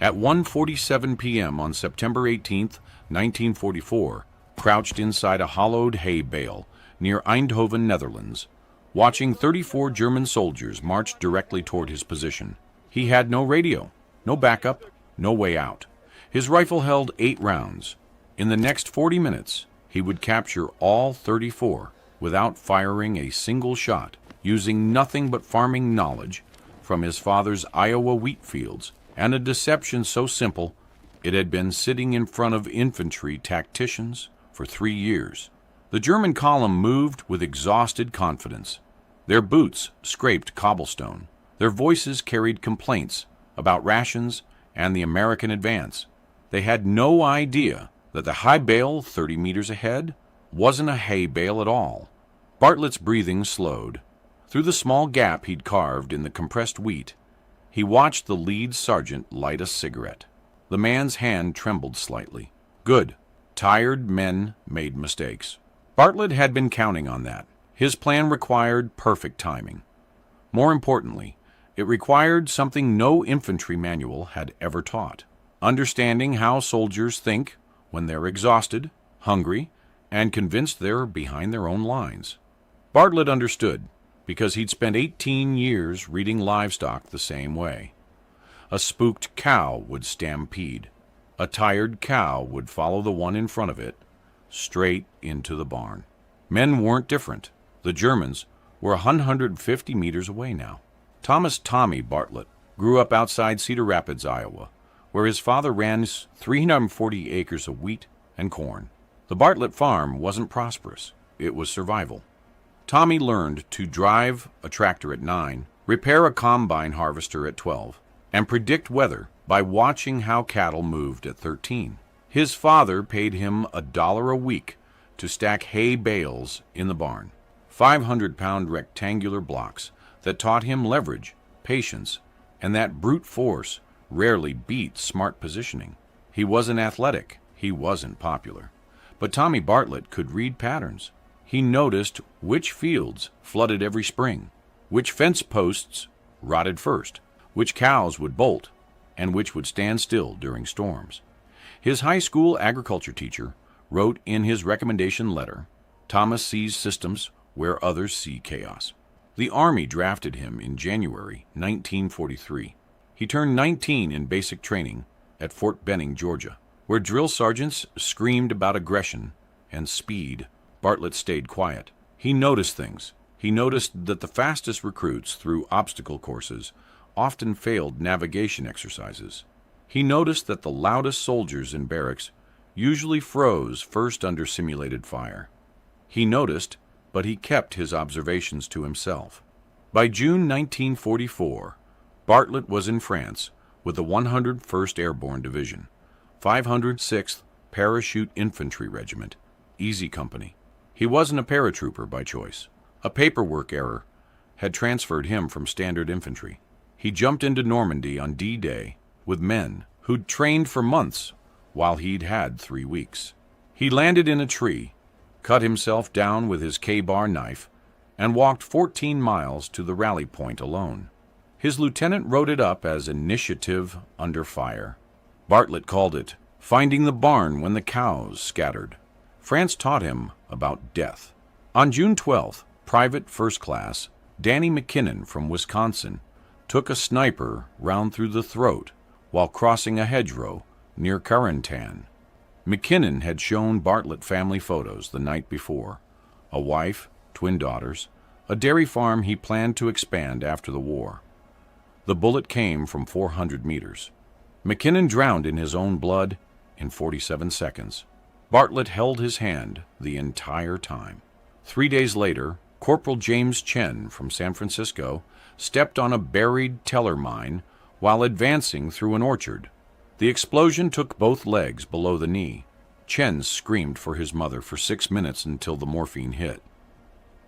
At 1:47 p.m. on September 18, 1944, crouched inside a hollowed hay bale near Eindhoven, Netherlands, watching 34 German soldiers march directly toward his position. He had no radio, no backup, no way out. His rifle held 8 rounds. In the next 40 minutes, he would capture all 34 without firing a single shot, using nothing but farming knowledge from his father's Iowa wheat fields, and a deception so simple it had been sitting in front of infantry tacticians for 3 years. The German column moved with exhausted confidence. Their boots scraped cobblestone. Their voices carried complaints about rations and the American advance. They had no idea that the high bale 30 meters ahead wasn't a hay bale at all. Bartlett's breathing slowed. Through the small gap he'd carved in the compressed wheat, he watched the lead sergeant light a cigarette. The man's hand trembled slightly. Good. Tired men made mistakes. Bartlett had been counting on that. His plan required perfect timing. More importantly, it required something no infantry manual had ever taught: understanding how soldiers think when they're exhausted, hungry, and convinced they're behind their own lines. Bartlett understood because he'd spent 18 years reading livestock the same way. A spooked cow would stampede. A tired cow would follow the one in front of it straight into the barn. Men weren't different. The Germans were 150 meters away now. Thomas "Tommy" Bartlett grew up outside Cedar Rapids, Iowa, where his father ran 340 acres of wheat and corn. The Bartlett farm wasn't prosperous. It was survival. Tommy learned to drive a tractor at 9, repair a combine harvester at 12, and predict weather by watching how cattle moved at 13. His father paid him $1 a week to stack hay bales in the barn, 500-pound rectangular blocks that taught him leverage, patience, and that brute force rarely beats smart positioning. He wasn't athletic. He wasn't popular. But Tommy Bartlett could read patterns. He noticed which fields flooded every spring, which fence posts rotted first, which cows would bolt, and which would stand still during storms. His high school agriculture teacher wrote in his recommendation letter, "Thomas sees systems where others see chaos." The Army drafted him in January 1943. He turned 19 in basic training at Fort Benning, Georgia, where drill sergeants screamed about aggression and speed. Bartlett stayed quiet. He noticed things. He noticed that the fastest recruits through obstacle courses often failed navigation exercises. He noticed that the loudest soldiers in barracks usually froze first under simulated fire. He noticed, but he kept his observations to himself. By June 1944, Bartlett was in France with the 101st Airborne Division, 506th Parachute Infantry Regiment, Easy Company. He wasn't a paratrooper by choice. A paperwork error had transferred him from standard infantry. He jumped into Normandy on D-Day with men who'd trained for months while he'd had 3 weeks. He landed in a tree, cut himself down with his K-bar knife, and walked 14 miles to the rally point alone. His lieutenant wrote it up as Initiative Under Fire. Bartlett called it Finding the Barn When the Cows Scattered. France taught him about death. On June 12th, Private First Class Danny McKinnon from Wisconsin took a sniper round through the throat while crossing a hedgerow near Carentan. McKinnon had shown Bartlett family photos the night before: a wife, twin daughters, a dairy farm he planned to expand after the war. The bullet came from 400 meters. McKinnon drowned in his own blood in 47 seconds. Bartlett held his hand the entire time. 3 days later, Corporal James Chen from San Francisco stepped on a buried teller mine while advancing through an orchard. The explosion took both legs below the knee. Chen screamed for his mother for 6 minutes until the morphine hit.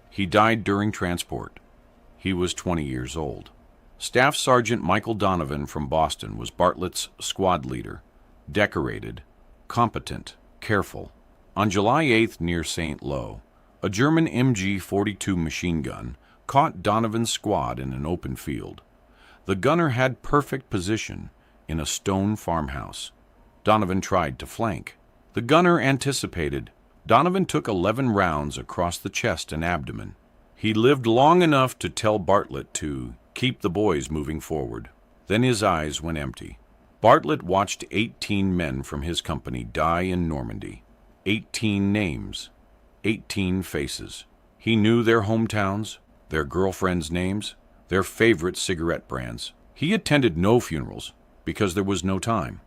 He died during transport. He was 20 years old. Staff Sergeant Michael Donovan from Boston was Bartlett's squad leader, decorated, competent, careful. On July 8th near St. Lo, a German MG-42 machine gun caught Donovan's squad in an open field. The gunner had perfect position in a stone farmhouse. Donovan tried to flank. The gunner anticipated. Donovan took 11 rounds across the chest and abdomen. He lived long enough to tell Bartlett to keep the boys moving forward. Then his eyes went empty. Bartlett watched 18 men from his company die in Normandy. 18 names, 18 faces. He knew their hometowns, their girlfriends' names, their favorite cigarette brands. He attended no funerals because there was no time.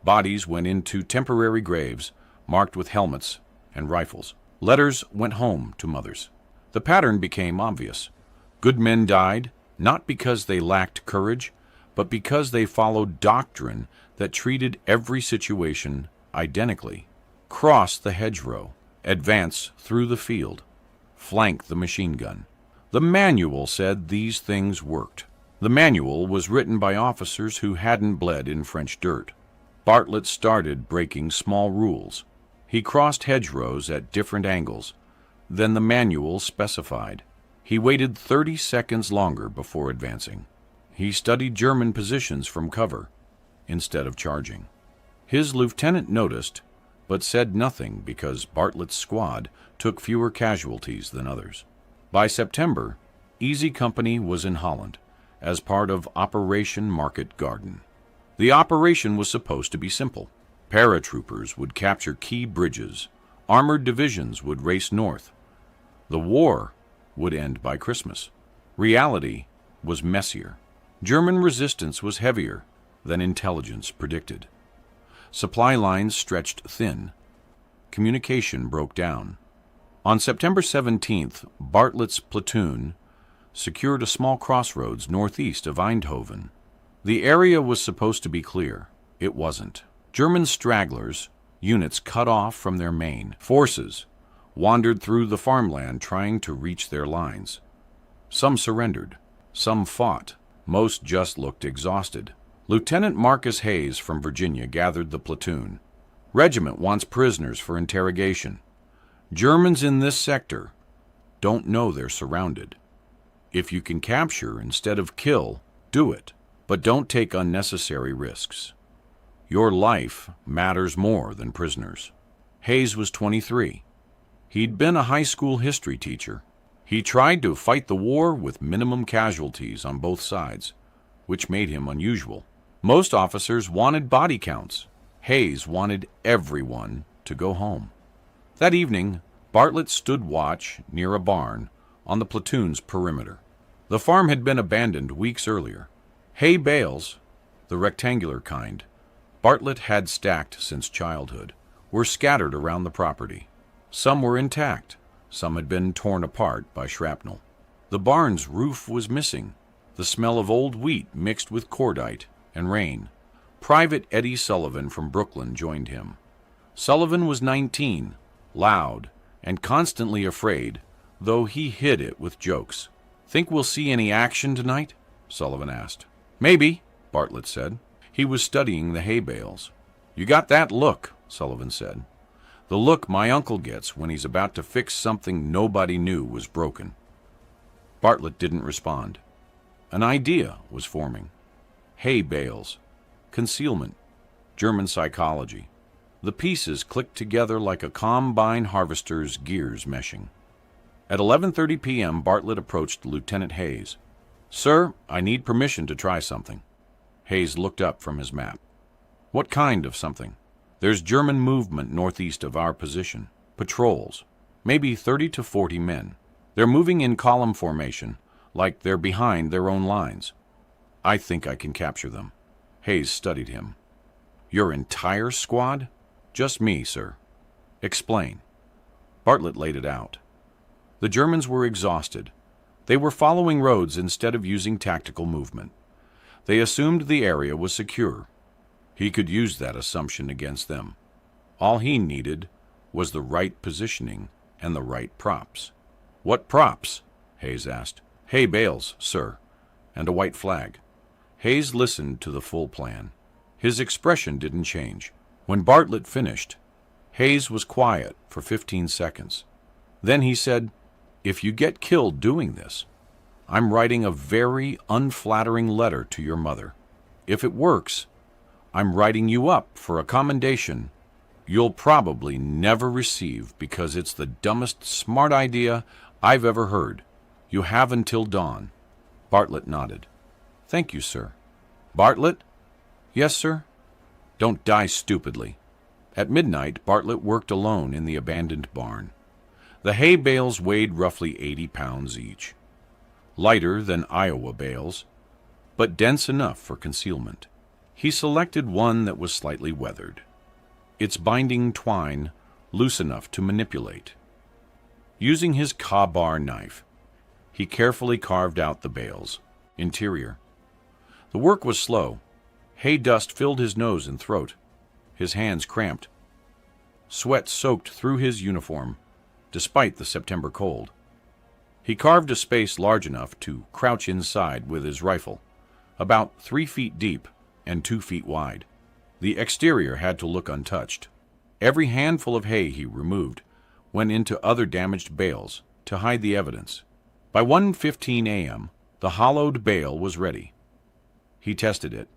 Bodies went into temporary graves marked with helmets and rifles. Letters went home to mothers. The pattern became obvious. Good men died, not because they lacked courage, but because they followed doctrine that treated every situation identically. Cross the hedgerow, advance through the field, flank the machine gun. The manual said these things worked. The manual was written by officers who hadn't bled in French dirt. Bartlett started breaking small rules. He crossed hedgerows at different angles than the manual specified. He waited 30 seconds longer before advancing. He studied German positions from cover instead of charging. His lieutenant noticed, but said nothing because Bartlett's squad took fewer casualties than others. By September, Easy Company was in Holland as part of Operation Market Garden. The operation was supposed to be simple. Paratroopers would capture key bridges. Armored divisions would race north. The war would end by Christmas. Reality was messier. German resistance was heavier than intelligence predicted. Supply lines stretched thin. Communication broke down. On September 17th, Bartlett's platoon secured a small crossroads northeast of Eindhoven. The area was supposed to be clear. It wasn't. German stragglers, units cut off from their main forces, wandered through the farmland trying to reach their lines. Some surrendered. Some fought. Most just looked exhausted. Lieutenant Marcus Hayes from Virginia gathered the platoon. Regiment wants prisoners for interrogation. Germans in this sector don't know they're surrounded. If you can capture instead of kill, do it, but don't take unnecessary risks. Your life matters more than prisoners. Hayes was 23. He'd been a high school history teacher. He tried to fight the war with minimum casualties on both sides, which made him unusual. Most officers wanted body counts. Hayes wanted everyone to go home. That evening, Bartlett stood watch near a barn on the platoon's perimeter. The farm had been abandoned weeks earlier. Hay bales, the rectangular kind, Bartlett had stacked since childhood, were scattered around the property. Some were intact. Some had been torn apart by shrapnel. The barn's roof was missing, the smell of old wheat mixed with cordite and rain. Private Eddie Sullivan from Brooklyn joined him. Sullivan was 19, loud, and constantly afraid, though he hid it with jokes. "Think we'll see any action tonight?" Sullivan asked. "Maybe," Bartlett said. He was studying the hay bales. "You got that look," Sullivan said. "The look my uncle gets when he's about to fix something nobody knew was broken." Bartlett didn't respond. An idea was forming. Hay bales, concealment, German psychology. The pieces clicked together like a combine harvester's gears meshing. At 11:30 p.m., Bartlett approached Lieutenant Hayes. "Sir, I need permission to try something." Hayes looked up from his map. "What kind of something?" "There's German movement northeast of our position. Patrols. Maybe 30 to 40 men. They're moving in column formation, like they're behind their own lines. I think I can capture them." Hayes studied him. "Your entire squad?" "Just me, sir." "Explain." Bartlett laid it out. The Germans were exhausted. They were following roads instead of using tactical movement. They assumed the area was secure. He could use that assumption against them. All he needed was the right positioning and the right props. "What props?" Hayes asked. "Hay bales, sir, and a white flag." Hayes listened to the full plan. His expression didn't change. When Bartlett finished, Hayes was quiet for 15 seconds. Then he said, "If you get killed doing this, I'm writing a very unflattering letter to your mother. If it works, I'm writing you up for a commendation you'll probably never receive because it's the dumbest smart idea I've ever heard. You have until dawn." Bartlett nodded. "Thank you, sir." "Bartlett?" "Yes, sir." "Don't die stupidly." At midnight, Bartlett worked alone in the abandoned barn. The hay bales weighed roughly 80 pounds each. Lighter than Iowa bales, but dense enough for concealment. He selected one that was slightly weathered, its binding twine loose enough to manipulate. Using his Ka-bar knife, he carefully carved out the bales. Interior. The work was slow. Hay dust filled his nose and throat. His hands cramped. Sweat soaked through his uniform, despite the September cold. He carved a space large enough to crouch inside with his rifle, about 3 feet deep and 2 feet wide. The exterior had to look untouched. Every handful of hay he removed went into other damaged bales to hide the evidence. By 1:15 a.m., the hollowed bale was ready. He tested it.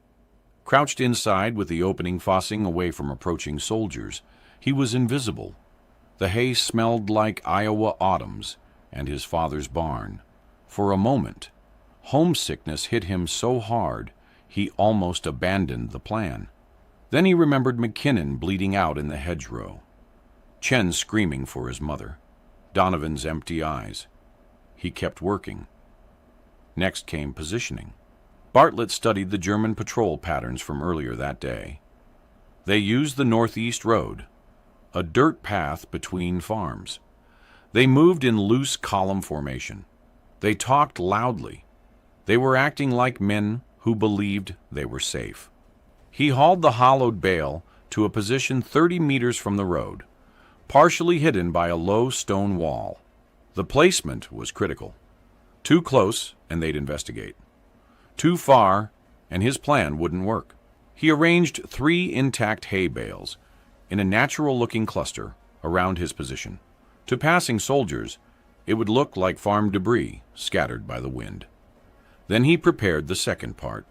Crouched inside with the opening fossing away from approaching soldiers, he was invisible. The hay smelled like Iowa autumns and his father's barn. For a moment, homesickness hit him so hard he almost abandoned the plan. Then he remembered McKinnon bleeding out in the hedgerow, Chen screaming for his mother, Donovan's empty eyes. He kept working. Next came positioning. Bartlett studied the German patrol patterns from earlier that day. They used the northeast road, a dirt path between farms. They moved in loose column formation. They talked loudly. They were acting like men who believed they were safe. He hauled the hollowed bale to a position 30 meters from the road, partially hidden by a low stone wall. The placement was critical. Too close, and they'd investigate. Too far, and his plan wouldn't work. He arranged 3 intact hay bales in a natural-looking cluster around his position. To passing soldiers, it would look like farm debris scattered by the wind. Then he prepared the second part.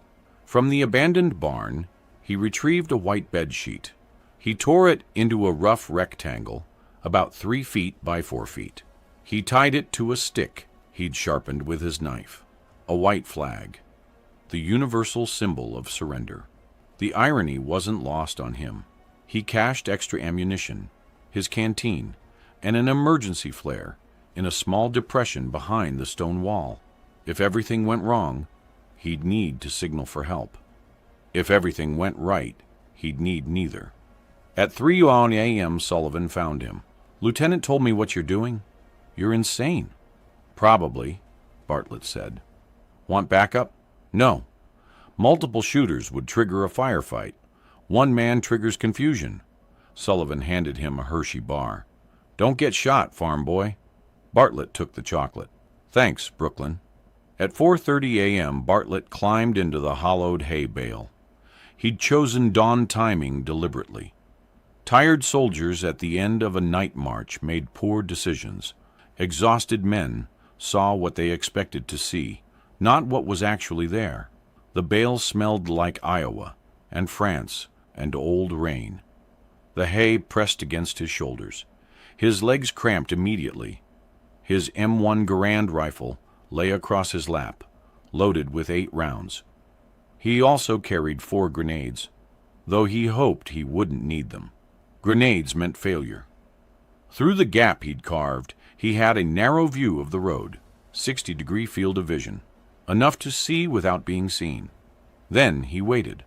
From the abandoned barn, he retrieved a white bed sheet. He tore it into a rough rectangle, about 3 feet by 4 feet. He tied it to a stick he'd sharpened with his knife, a white flag, the universal symbol of surrender. The irony wasn't lost on him. He cached extra ammunition, his canteen, and an emergency flare in a small depression behind the stone wall. If everything went wrong, he'd need to signal for help. If everything went right, he'd need neither. At 3:00 a.m., Sullivan found him. "Lieutenant told me what you're doing. You're insane." "Probably," Bartlett said. "Want backup?" "No. Multiple shooters would trigger a firefight. One man triggers confusion." Sullivan handed him a Hershey bar. "Don't get shot, farm boy." Bartlett took the chocolate. "Thanks, Brooklyn." At 4:30 a.m., Bartlett climbed into the hollowed hay bale. He'd chosen dawn timing deliberately. Tired soldiers at the end of a night march made poor decisions. Exhausted men saw what they expected to see, not what was actually there. The bale smelled like Iowa and France and old rain. The hay pressed against his shoulders. His legs cramped immediately. His M1 Garand rifle lay across his lap, loaded with 8 rounds. He also carried 4 grenades, though he hoped he wouldn't need them. Grenades meant failure. Through the gap he'd carved, he had a narrow view of the road, 60-degree field of vision, enough to see without being seen. Then he waited.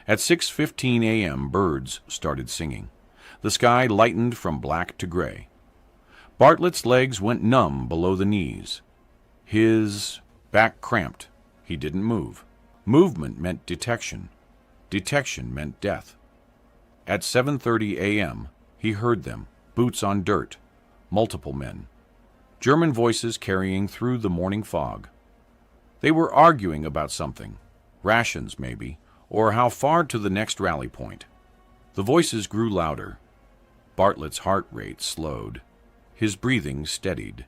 At 6:15 a.m., birds started singing. The sky lightened from black to gray. Bartlett's legs went numb below the knees. His back cramped. He didn't move. Movement meant detection. Detection meant death. At 7:30 a.m., he heard them, boots on dirt, multiple men. German voices carrying through the morning fog. They were arguing about something, rations maybe, or how far to the next rally point. The voices grew louder. Bartlett's heart rate slowed. His breathing steadied.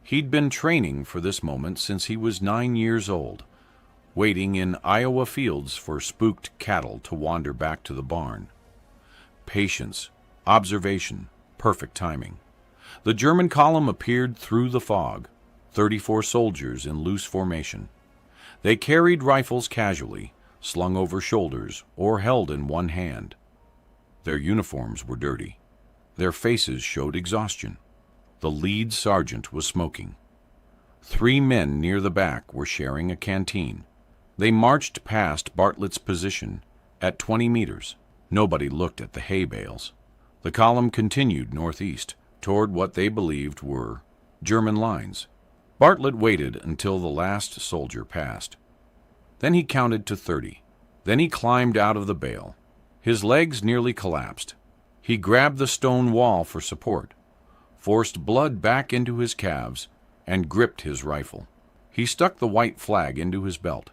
He'd been training for this moment since he was 9 years old. waiting in Iowa fields for spooked cattle to wander back to the barn. Patience, observation, perfect timing. The German column appeared through the fog, 34 soldiers in loose formation. They carried rifles casually, slung over shoulders or held in one hand. Their uniforms were dirty. Their faces showed exhaustion. The lead sergeant was smoking. 3 men near the back were sharing a canteen. They marched past Bartlett's position at 20 meters. Nobody looked at the hay bales. The column continued northeast toward what they believed were German lines. Bartlett waited until the last soldier passed. Then he counted to 30. Then he climbed out of the bale. His legs nearly collapsed. He grabbed the stone wall for support, forced blood back into his calves, and gripped his rifle. He stuck the white flag into his belt.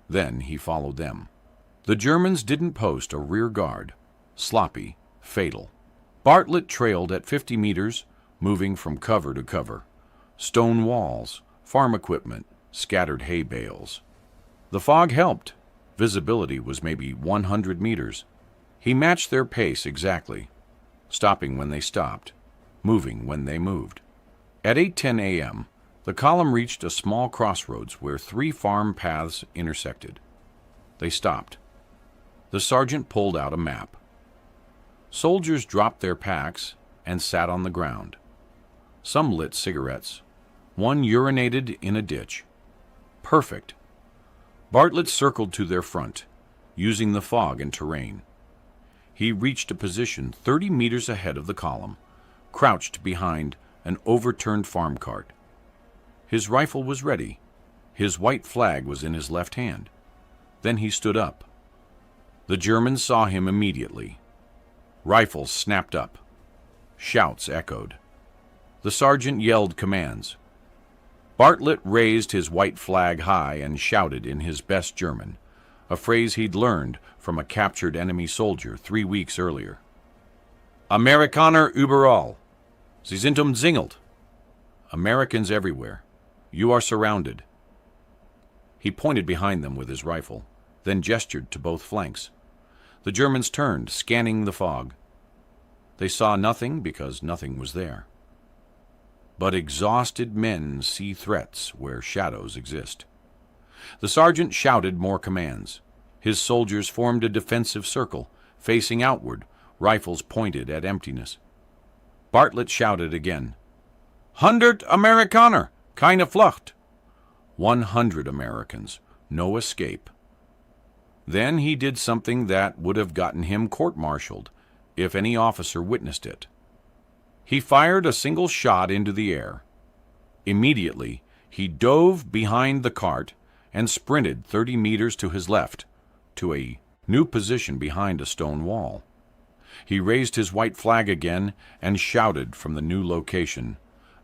Then he followed them. The Germans didn't post a rear guard. Sloppy, fatal. Bartlett trailed at 50 meters, moving from cover to cover. Stone walls, farm equipment, scattered hay bales. The fog helped. Visibility was maybe 100 meters. He matched their pace exactly, stopping when they stopped, moving when they moved. At 8:10 a.m., the column reached a small crossroads where 3 farm paths intersected. They stopped. The sergeant pulled out a map. Soldiers dropped their packs and sat on the ground. Some lit cigarettes. One urinated in a ditch. Perfect. Bartlett circled to their front, using the fog and terrain. He reached a position 30 meters ahead of the column, crouched behind an overturned farm cart. His rifle was ready. His white flag was in his left hand. Then he stood up. The Germans saw him immediately. Rifles snapped up. Shouts echoed. The sergeant yelled commands. Bartlett raised his white flag high and shouted in his best German, a phrase he'd learned from a captured enemy soldier 3 weeks earlier. Amerikaner überall. Sie sind umzingelt. Americans everywhere. You are surrounded. He pointed behind them with his rifle, then gestured to both flanks. The Germans turned, scanning the fog. They saw nothing because nothing was there. But exhausted men see threats where shadows exist. The sergeant shouted more commands. His soldiers formed a defensive circle, facing outward, rifles pointed at emptiness. Bartlett shouted again. 100 Amerikaner, keine Flucht. 100 Americans, no escape. Then he did something that would have gotten him court-martialed if any officer witnessed it. He fired a single shot into the air. Immediately, he dove behind the cart and sprinted 30 meters to his left, to a new position behind a stone wall. He raised his white flag again and shouted from the new location,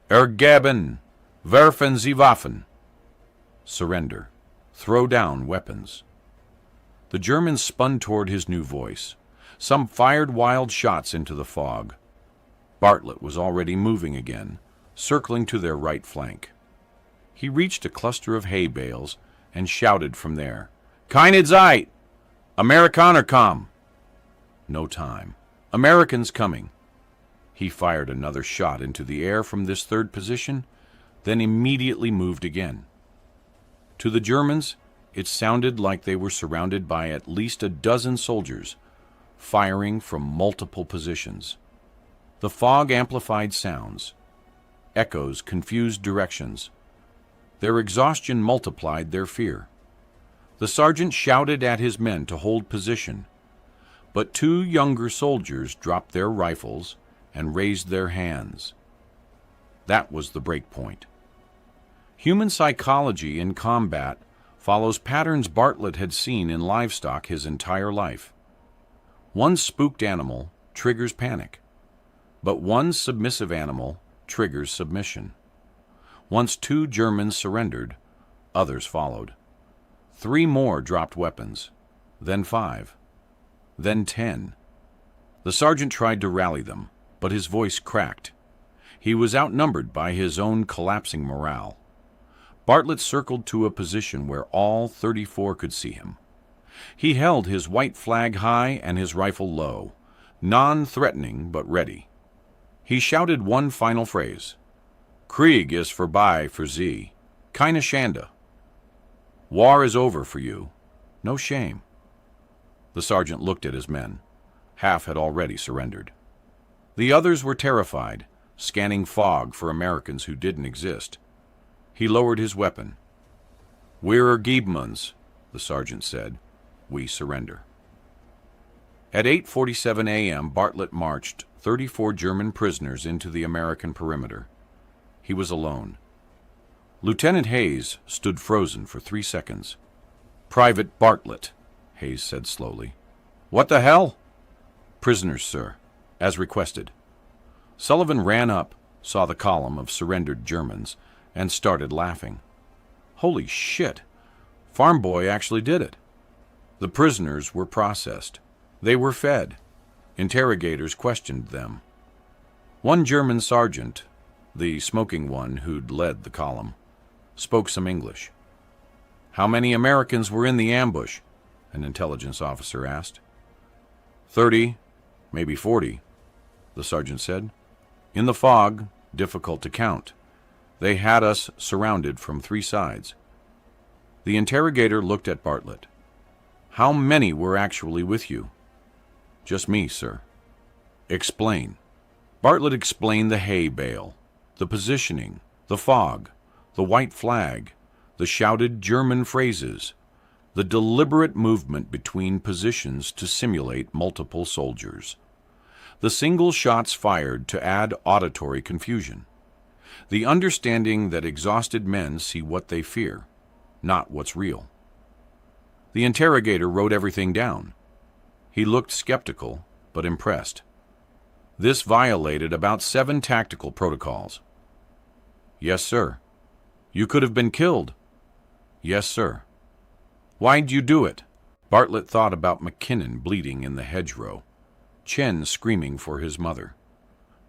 Ergeben, werfen Sie Waffen. Surrender. Throw down weapons. The Germans spun toward his new voice. Some fired wild shots into the fog. Bartlett was already moving again, circling to their right flank. He reached a cluster of hay bales and shouted from there, Keine Zeit! Amerikaner kommen! No time. Americans coming. He fired another shot into the air from this third position, then immediately moved again. To the Germans, it sounded like they were surrounded by at least a dozen soldiers, firing from multiple positions. The fog amplified sounds. Echoes confused directions. Their exhaustion multiplied their fear. The sergeant shouted at his men to hold position, but 2 younger soldiers dropped their rifles and raised their hands. That was the break point. Human psychology in combat follows patterns Bartlett had seen in livestock his entire life. One spooked animal triggers panic, but one submissive animal triggers submission. Once 2 Germans surrendered, others followed. 3 more dropped weapons, then 5, then 10. The sergeant tried to rally them, but his voice cracked. He was outnumbered by his own collapsing morale. Bartlett circled to a position where all 34 could see him. He held his white flag high and his rifle low, non-threatening but ready. He shouted one final phrase. Krieg is vorbei für Sie. Keine Schande. War is over for you. No shame. The sergeant looked at his men. Half had already surrendered. The others were terrified, scanning fog for Americans who didn't exist. He lowered his weapon. We're Giebmans, the sergeant said. We surrender. At 8:47 a.m., Bartlett marched 34 German prisoners into the American perimeter. He was alone. Lieutenant Hayes stood frozen for 3 seconds. Private Bartlett, Hayes said slowly. What the hell? Prisoners, sir, as requested. Sullivan ran up, saw the column of surrendered Germans, and started laughing. Holy shit! Farm Boy actually did it. The prisoners were processed. They were fed. Interrogators questioned them. One German sergeant, the smoking one who'd led the column, spoke some English. How many Americans were in the ambush? An intelligence officer asked. 30, maybe 40, the sergeant said. In the fog, difficult to count. They had us surrounded from 3 sides. The interrogator looked at Bartlett. How many were actually with you? Just me, sir. Explain. Bartlett explained the hay bale, the positioning, the fog, the white flag, the shouted German phrases, the deliberate movement between positions to simulate multiple soldiers, the single shots fired to add auditory confusion, the understanding that exhausted men see what they fear, not what's real. The interrogator wrote everything down. He looked skeptical, but impressed. This violated about 7 tactical protocols. Yes, sir. You could have been killed. Yes, sir. Why'd you do it? Bartlett thought about McKinnon bleeding in the hedgerow, Chen screaming for his mother,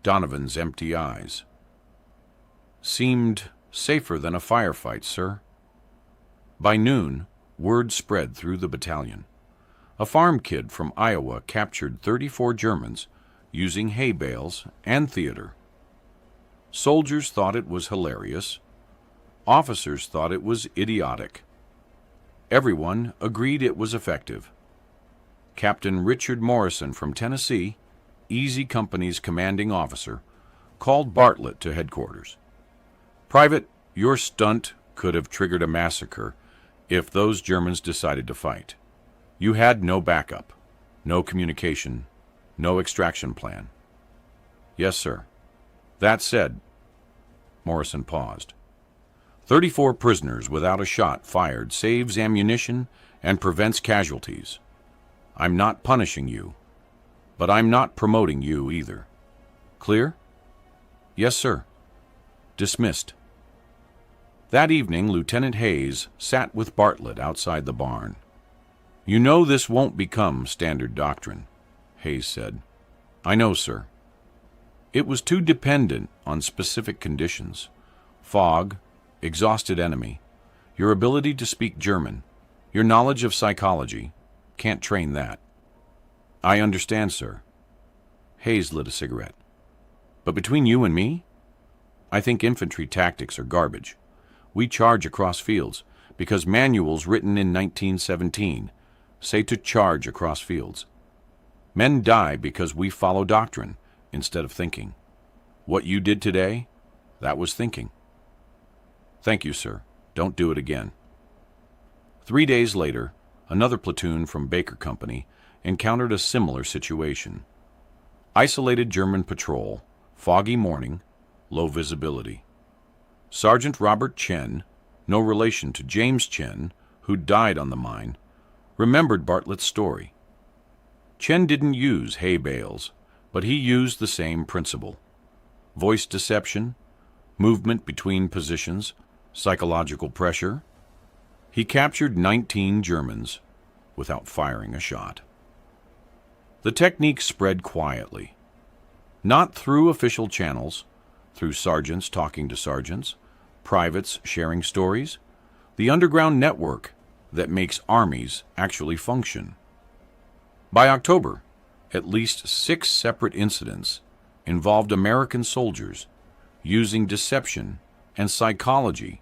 Donovan's empty eyes. Seemed safer than a firefight, sir. By noon, word spread through the battalion. A farm kid from Iowa captured 34 Germans using hay bales and theater. Soldiers thought it was hilarious. Officers thought it was idiotic. Everyone agreed it was effective. Captain Richard Morrison from Tennessee, Easy Company's commanding officer, called Bartlett to headquarters. Private, your stunt could have triggered a massacre if those Germans decided to fight. You had no backup, no communication, no extraction plan. Yes, sir. That said, Morrison paused. 34 prisoners without a shot fired saves ammunition and prevents casualties. I'm not punishing you, but I'm not promoting you either. Clear? Yes, sir. Dismissed. That evening, Lieutenant Hayes sat with Bartlett outside the barn. You know this won't become standard doctrine, Hayes said. I know, sir. It was too dependent on specific conditions. Fog, exhausted enemy, your ability to speak German, your knowledge of psychology. Can't train that. I understand, sir. Hayes lit a cigarette. But between you and me, I think infantry tactics are garbage. We charge across fields because manuals written in 1917 say to charge across fields. Men die because we follow doctrine instead of thinking. What you did today, that was thinking. Thank you, sir. Don't do it again. 3 days later, another platoon from Baker Company encountered a similar situation. Isolated German patrol, foggy morning, low visibility. Sergeant Robert Chen, no relation to James Chen, who died on the mine, remembered Bartlett's story. Chen didn't use hay bales, but he used the same principle. Voice deception, movement between positions, psychological pressure. He captured 19 Germans without firing a shot. The technique spread quietly, not through official channels, through sergeants talking to sergeants, privates sharing stories, the underground network that makes armies actually function. By October, at least 6 separate incidents involved American soldiers using deception and psychology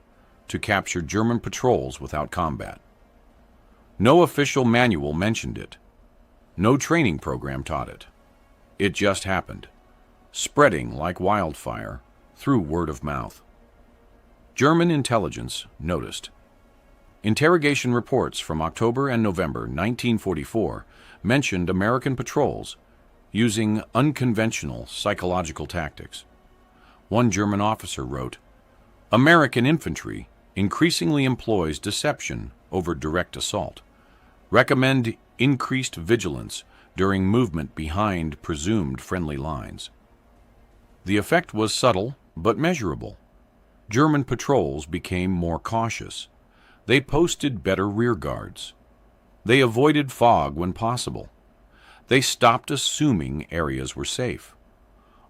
to capture German patrols without combat. No official manual mentioned it. No training program taught it. It just happened, spreading like wildfire through word of mouth. German intelligence noticed. Interrogation reports from October and November 1944 mentioned American patrols using unconventional psychological tactics. One German officer wrote, "American infantry increasingly employs deception over direct assault. Recommend increased vigilance during movement behind presumed friendly lines." The effect was subtle but measurable. German patrols became more cautious. They posted better rear guards. They avoided fog when possible. They stopped assuming areas were safe,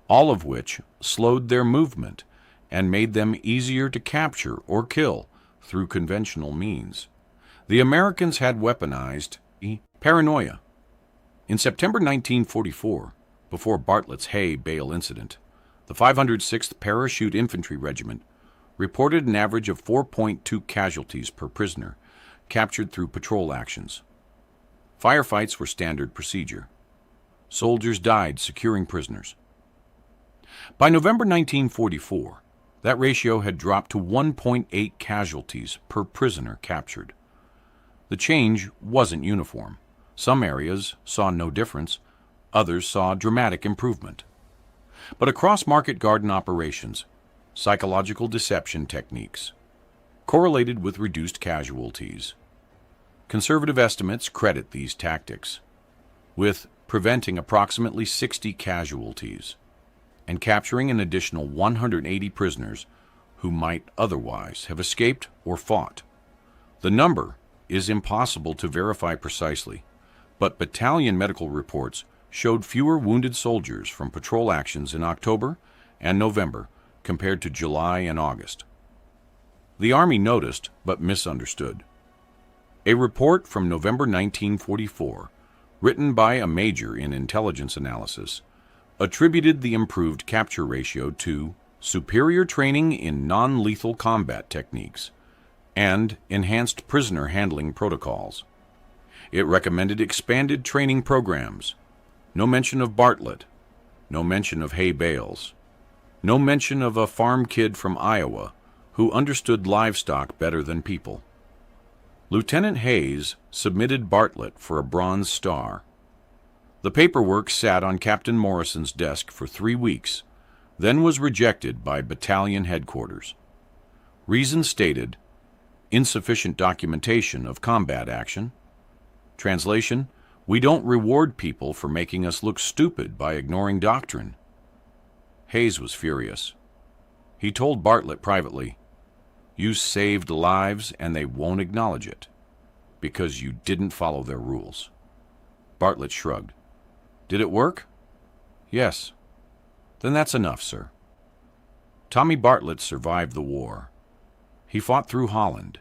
all of which slowed their movement and made them easier to capture or kill through conventional means. The Americans had weaponized paranoia. In September 1944, before Bartlett's Hay-Bale incident, the 506th Parachute Infantry Regiment reported an average of 4.2 casualties per prisoner captured through patrol actions. Firefights were standard procedure. Soldiers died securing prisoners. By November 1944, that ratio had dropped to 1.8 casualties per prisoner captured. The change wasn't uniform. Some areas saw no difference, others saw dramatic improvement. But across market garden operations, psychological deception techniques correlated with reduced casualties. Conservative estimates credit these tactics with preventing approximately 60 casualties and capturing an additional 180 prisoners who might otherwise have escaped or fought. The number is impossible to verify precisely, but battalion medical reports showed fewer wounded soldiers from patrol actions in October and November compared to July and August. The Army noticed but misunderstood. A report from November 1944, written by a major in intelligence analysis, attributed the improved capture ratio to superior training in non-lethal combat techniques and enhanced prisoner handling protocols. It recommended expanded training programs. No mention of Bartlett, no mention of Hay-Bales, no mention of a farm kid from Iowa who understood livestock better than people. Lieutenant Hayes submitted Bartlett for a Bronze Star. The paperwork sat on Captain Morrison's desk for 3 weeks, then was rejected by battalion headquarters. Reason stated, insufficient documentation of combat action. Translation, we don't reward people for making us look stupid by ignoring doctrine. Hayes was furious. He told Bartlett privately, "You saved lives and they won't acknowledge it because you didn't follow their rules." Bartlett shrugged. "Did it work?" "Yes." "Then that's enough, sir." Tommy Bartlett survived the war. He fought through Holland,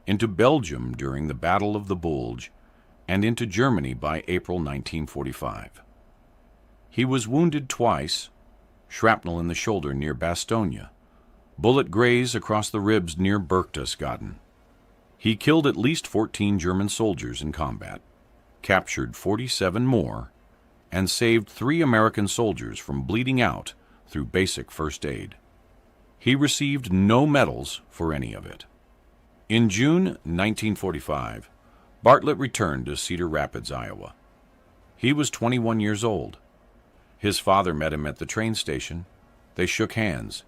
into Belgium during the Battle of the Bulge, and into Germany by April 1945. He was wounded twice, shrapnel in the shoulder near Bastogne, bullet graze across the ribs near Berchtesgaden. He killed at least 14 German soldiers in combat, captured 47 more, and saved 3 American soldiers from bleeding out through basic first aid. He received no medals for any of it. In June 1945, Bartlett returned to Cedar Rapids, Iowa. He was 21 years old. His father met him at the train station. They shook hands.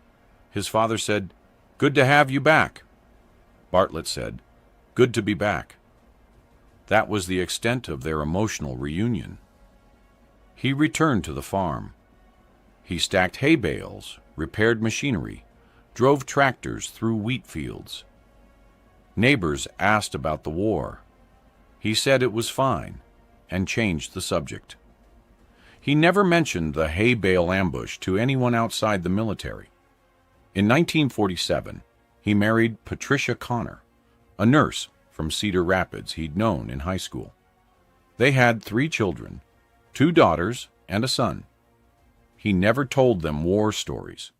His father said, "Good to have you back." Bartlett said, "Good to be back." That was the extent of their emotional reunion. He returned to the farm. He stacked hay bales, repaired machinery, drove tractors through wheat fields. Neighbors asked about the war. He said it was fine and changed the subject. He never mentioned the hay bale ambush to anyone outside the military. In 1947, He married Patricia Connor, a nurse from Cedar Rapids he'd known in high school. They had 3 children, 2 daughters and a son. He never told them war stories.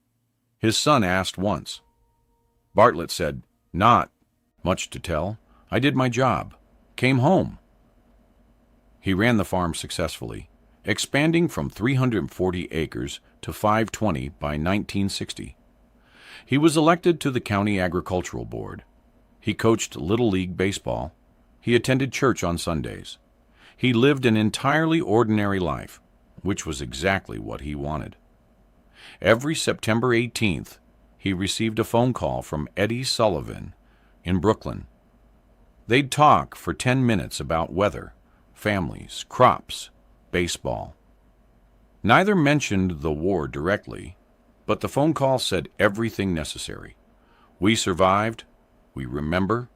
His son asked once. Bartlett said, "Not much to tell. I did my job. Came home." He ran the farm successfully, expanding from 340 acres to 520 by 1960. He was elected to the county agricultural board. He coached Little League baseball. He attended church on Sundays. He lived an entirely ordinary life, which was exactly what he wanted. Every September 18th, he received a phone call from Eddie Sullivan in Brooklyn. They'd talk for 10 minutes about weather, families, crops, baseball. Neither mentioned the war directly, but the phone call said everything necessary. We survived, we remember,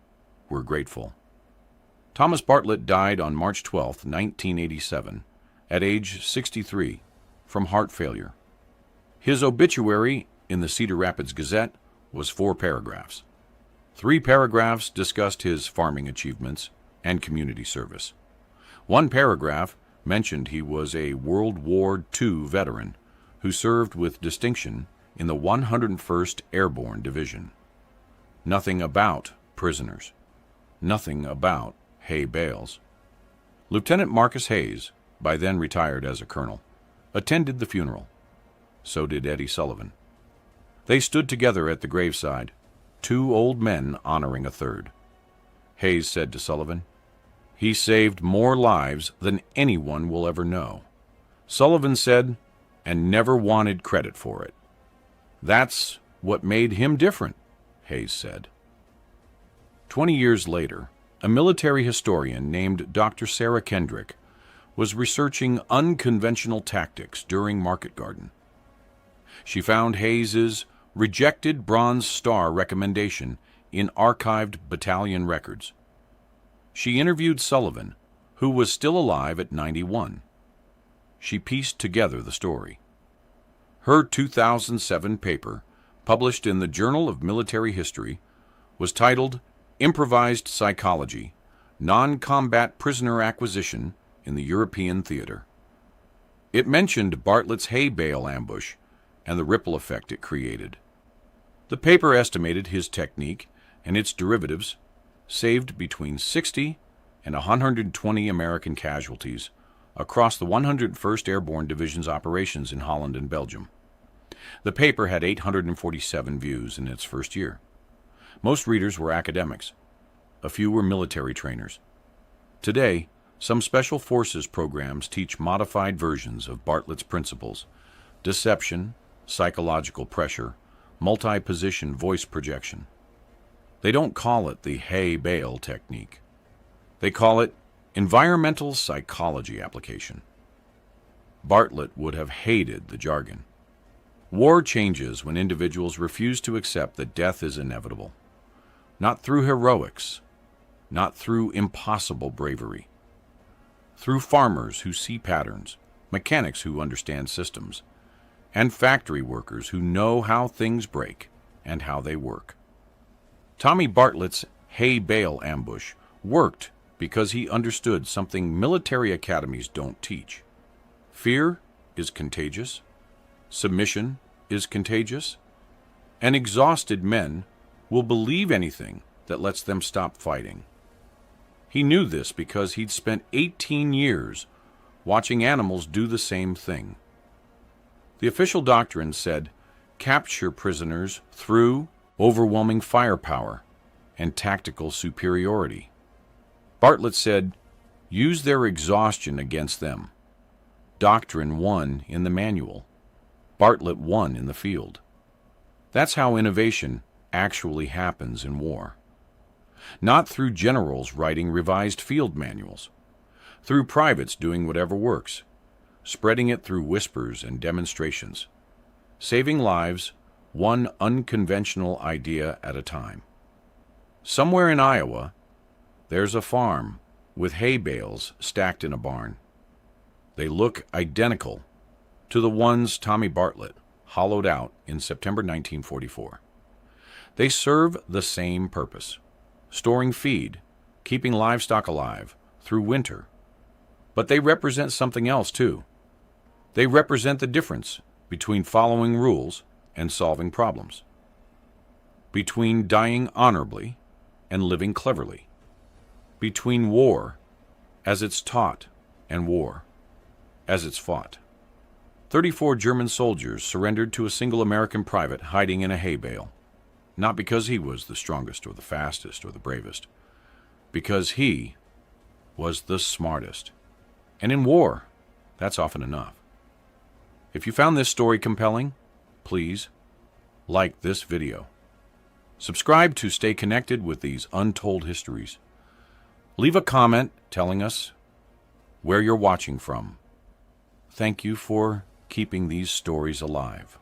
we're grateful. Thomas Bartlett died on March 12, 1987, at age 63, from heart failure. His obituary in the Cedar Rapids Gazette was 4 paragraphs. 3 paragraphs discussed his farming achievements and community service. 1 paragraph mentioned he was a World War II veteran who served with distinction in the 101st Airborne Division. Nothing about prisoners. Nothing about Hay Bales. Lieutenant Marcus Hayes, by then retired as a colonel, attended the funeral. So did Eddie Sullivan. They stood together at the graveside, 2 old men honoring a third. Hayes said to Sullivan, "He saved more lives than anyone will ever know." Sullivan said, "And never wanted credit for it." "That's what made him different," Hayes said. 20 years later, a military historian named Dr. Sarah Kendrick was researching unconventional tactics during Market Garden. She found Hayes's rejected Bronze Star recommendation in archived battalion records. She interviewed Sullivan, who was still alive at 91. She pieced together the story. Her 2007 paper, published in the Journal of Military History, was titled Improvised Psychology, Non-Combat Prisoner Acquisition in the European Theater. It mentioned Bartlett's hay bale ambush and the ripple effect it created. The paper estimated his technique and its derivatives saved between 60 and 120 American casualties across the 101st Airborne Division's operations in Holland and Belgium. The paper had 847 views in its first year. Most readers were academics. A few were military trainers. Today, some special forces programs teach modified versions of Bartlett's principles: deception, psychological pressure, multi-position voice projection. They don't call it the hay bale technique. They call it environmental psychology application. Bartlett would have hated the jargon. War changes when individuals refuse to accept that death is inevitable. Not through heroics, not through impossible bravery. Through farmers who see patterns, mechanics who understand systems, and factory workers who know how things break and how they work. Tommy Bartlett's hay bale ambush worked because he understood something military academies don't teach. Fear is contagious. Submission is contagious. And exhausted men will believe anything that lets them stop fighting. He knew this because he'd spent 18 years watching animals do the same thing. The official doctrine said, capture prisoners through overwhelming firepower and tactical superiority. Bartlett said, use their exhaustion against them. Doctrine won in the manual. Bartlett won in the field. That's how innovation actually happens in war. Not through generals writing revised field manuals, through privates doing whatever works, spreading it through whispers and demonstrations, saving lives one unconventional idea at a time. Somewhere in Iowa, there's a farm with hay bales stacked in a barn. They look identical to the ones Tommy Bartlett hollowed out in September 1944. They serve the same purpose: storing feed, keeping livestock alive through winter. But they represent something else too. They represent the difference between following rules and solving problems, between dying honorably and living cleverly, between war as it's taught and war as it's fought. 34 German soldiers surrendered to a single American private hiding in a hay bale, not because he was the strongest or the fastest or the bravest, because he was the smartest. And in war, that's often enough. If you found this story compelling, please like this video. Subscribe to stay connected with these untold histories. Leave a comment telling us where you're watching from. Thank you for keeping these stories alive.